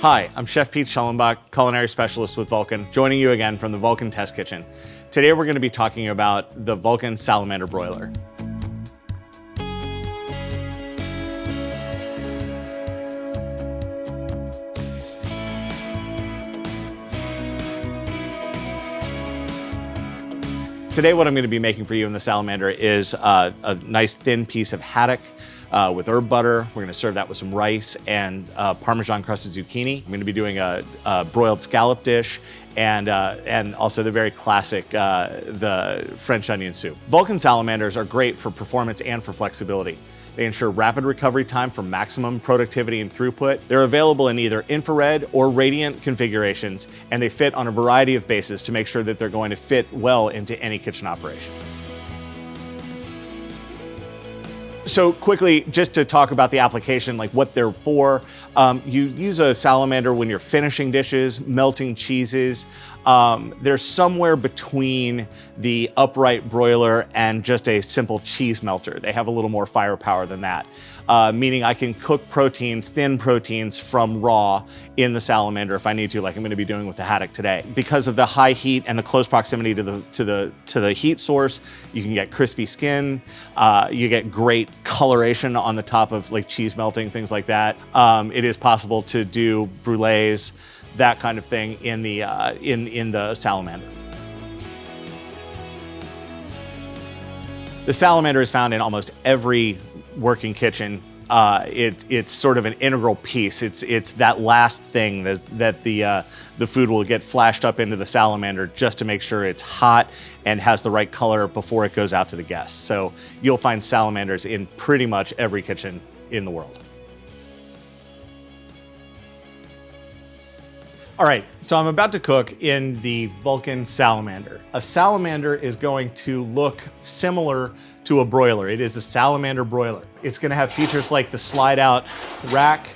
Hi, I'm Chef Pete Schellenbach, culinary specialist with Vulcan, joining you again from the Vulcan Test Kitchen. Today we're going to be talking about the Vulcan Salamander Broiler. Today what I'm going to be making for you in the Salamander is a nice thin piece of haddock with herb butter. We're going to serve that with some rice and Parmesan crusted zucchini. I'm going to be doing a broiled scallop dish and also the very classic the French onion soup. Vulcan Salamanders are great for performance and for flexibility. They ensure rapid recovery time for maximum productivity and throughput. They're available in either infrared or radiant configurations, and they fit on a variety of bases to make sure that they're going to fit well into any kitchen operation. So quickly, just to talk about the application, like what they're for, you use a salamander when you're finishing dishes, melting cheeses. They're somewhere between the upright broiler and just a simple cheese melter. They have a little more firepower than that, meaning I can cook proteins, thin proteins from raw in the salamander if I need to, like I'm going to be doing with the haddock today. Because of the high heat and the close proximity to the heat source, you can get crispy skin. You get great coloration on the top of like cheese melting, things like that. It is possible to do brulees, that kind of thing in the salamander. The salamander is found in almost every working kitchen. It's sort of an integral piece. It's that last thing that the food will get flashed up into the salamander just to make sure it's hot and has the right color before it goes out to the guests. So you'll find salamanders in pretty much every kitchen in the world. All right, so I'm about to cook in the Vulcan Salamander. A salamander is going to look similar to a broiler. It is a salamander broiler. It's gonna have features like the slide out rack,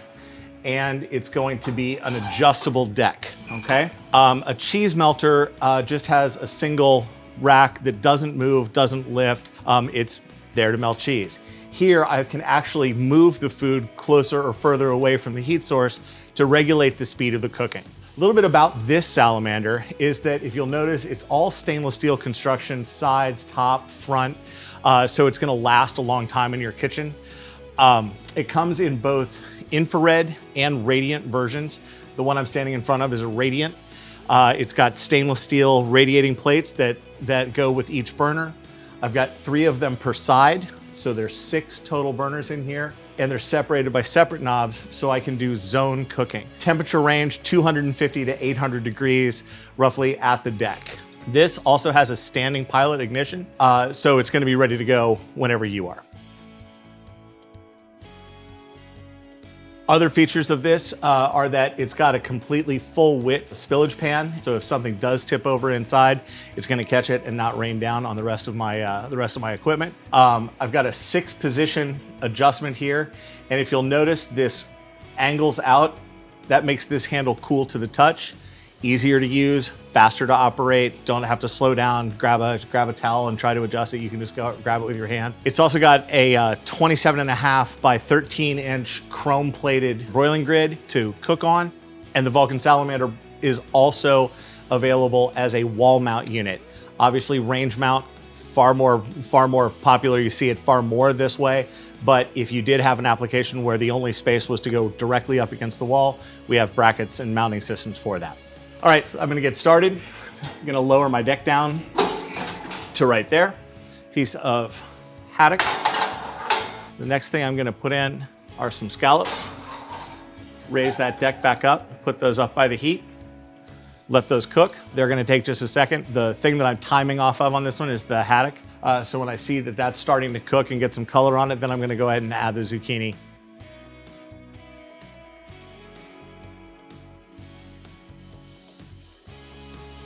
and it's going to be an adjustable deck, okay? A cheese melter just has a single rack that doesn't move, doesn't lift. It's there to melt cheese. Here, I can actually move the food closer or further away from the heat source to regulate the speed of the cooking. A little bit about this salamander is that if you'll notice, it's all stainless steel construction, sides, top, front, so it's gonna last a long time in your kitchen. It comes in both infrared and radiant versions. The one I'm standing in front of is a radiant. It's got stainless steel radiating plates that go with each burner. I've got 3 of them per side, so there's 6 total burners in here, and they're separated by separate knobs so I can do zone cooking. Temperature range 250 to 800 degrees, roughly at the deck. This also has a standing pilot ignition, so it's gonna be ready to go whenever you are. Other features of this are that it's got a completely full width spillage pan. So if something does tip over inside, it's gonna catch it and not rain down on the rest of my equipment. I've got a 6-position adjustment here. And if you'll notice, this angles out. That makes this handle cool to the touch, easier to use, faster to operate. Don't have to slow down, grab a towel and try to adjust it. You can just go grab it with your hand. It's also got a 27.5 by 13-inch chrome plated broiling grid to cook on. And the Vulcan Salamander is also available as a wall mount unit. Obviously range mount, far more popular. You see it far more this way. But if you did have an application where the only space was to go directly up against the wall, we have brackets and mounting systems for that. All right, so I'm gonna get started. I'm gonna lower my deck down to right there. Piece of haddock. The next thing I'm gonna put in are some scallops. Raise that deck back up, put those up by the heat. Let those cook. They're gonna take just a second. The thing that I'm timing off of on this one is the haddock. So when I see that that's starting to cook and get some color on it, then I'm gonna go ahead and add the zucchini.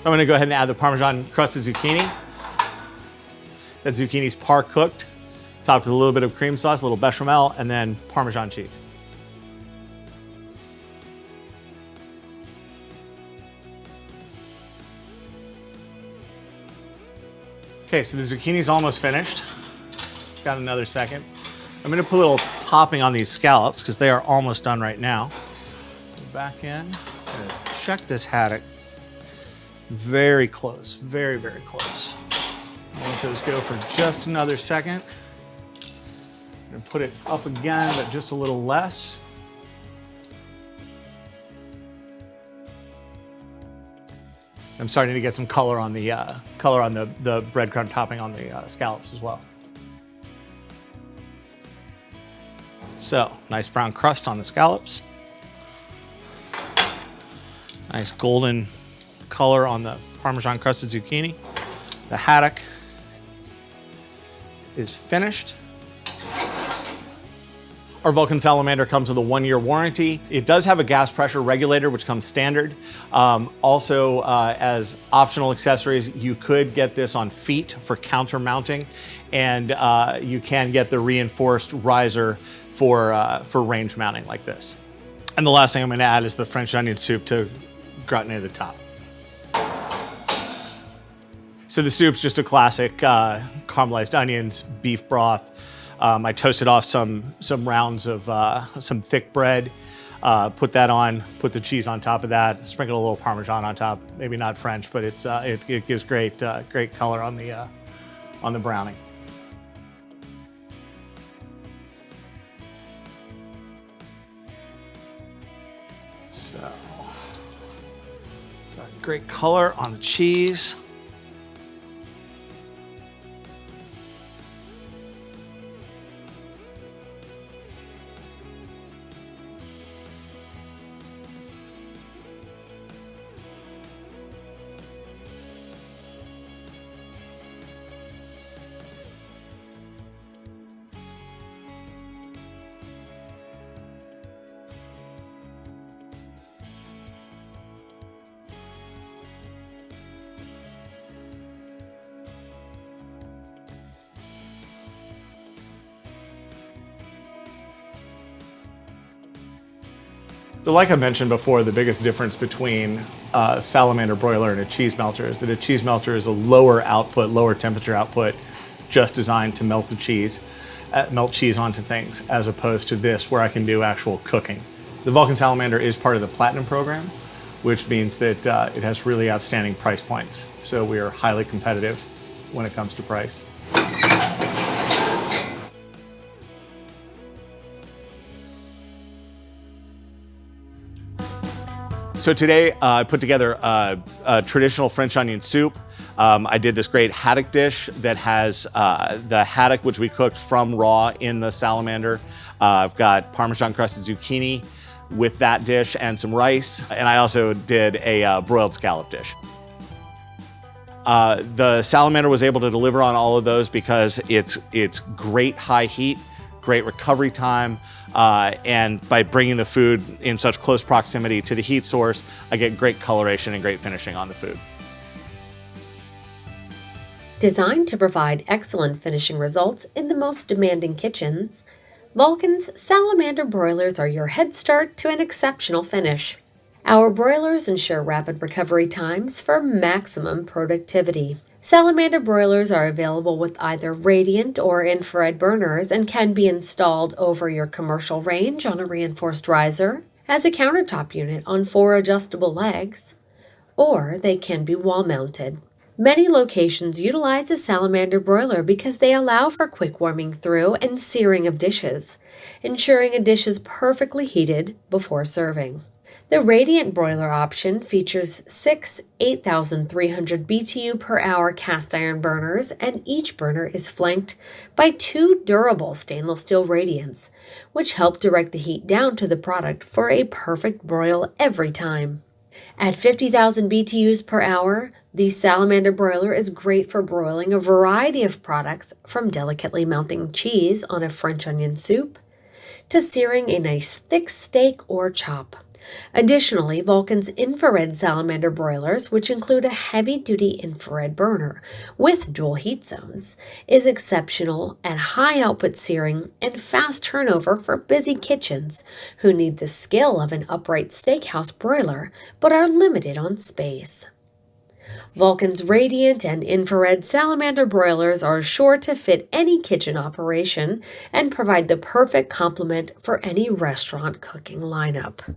I'm gonna go ahead and add the Parmesan crusted zucchini. That zucchini's par cooked, topped with a little bit of cream sauce, a little bechamel, and then Parmesan cheese. Okay, so the zucchini's almost finished. It's got another second. I'm gonna put a little topping on these scallops because they are almost done right now. back in. Gonna check this haddock. Very close, very, very close. I'll let those go for just another second. And put it up again, but just a little less. I'm starting to get some color on the breadcrumb topping on the scallops as well. So, nice brown crust on the scallops. Nice golden color on the Parmesan crusted zucchini. The haddock is finished. Our Vulcan Salamander comes with a 1-year warranty. It does have a gas pressure regulator, which comes standard. Also, as optional accessories, you could get this on feet for counter mounting, and you can get the reinforced riser for range mounting like this. And the last thing I'm gonna add is the French onion soup to gratin the top. So the soup's just a classic caramelized onions, beef broth. I toasted off some rounds of some thick bread, put that on, put the cheese on top of that, sprinkle a little Parmesan on top. Maybe not French, but it gives great color on the browning. So, got great color on the cheese. So like I mentioned before, the biggest difference between a salamander broiler and a cheese melter is that a cheese melter is a lower output, lower temperature output, just designed to melt cheese onto things, as opposed to this where I can do actual cooking. The Vulcan Salamander is part of the Platinum program, which means that it has really outstanding price points. So we are highly competitive when it comes to price. So today I put together a traditional French onion soup. I did this great haddock dish that has the haddock, which we cooked from raw in the salamander. I've got Parmesan crusted zucchini with that dish and some rice. And I also did a broiled scallop dish. The salamander was able to deliver on all of those because it's great high heat, great recovery time, and by bringing the food in such close proximity to the heat source, I get great coloration and great finishing on the food. Designed to provide excellent finishing results in the most demanding kitchens, Vulcan's Salamander broilers are your head start to an exceptional finish. Our broilers ensure rapid recovery times for maximum productivity. Salamander broilers are available with either radiant or infrared burners and can be installed over your commercial range on a reinforced riser, as a countertop unit on 4 adjustable legs, or they can be wall-mounted. Many locations utilize a salamander broiler because they allow for quick warming through and searing of dishes, ensuring a dish is perfectly heated before serving. The Radiant broiler option features 6 8,300 BTU per hour cast iron burners, and each burner is flanked by 2 durable stainless steel radiants, which help direct the heat down to the product for a perfect broil every time. At 50,000 BTUs per hour, the Salamander broiler is great for broiling a variety of products, from delicately melting cheese on a French onion soup to searing a nice thick steak or chop. Additionally, Vulcan's infrared salamander broilers, which include a heavy-duty infrared burner with dual heat zones, is exceptional at high output searing and fast turnover for busy kitchens who need the skill of an upright steakhouse broiler but are limited on space. Vulcan's radiant and infrared salamander broilers are sure to fit any kitchen operation and provide the perfect complement for any restaurant cooking lineup.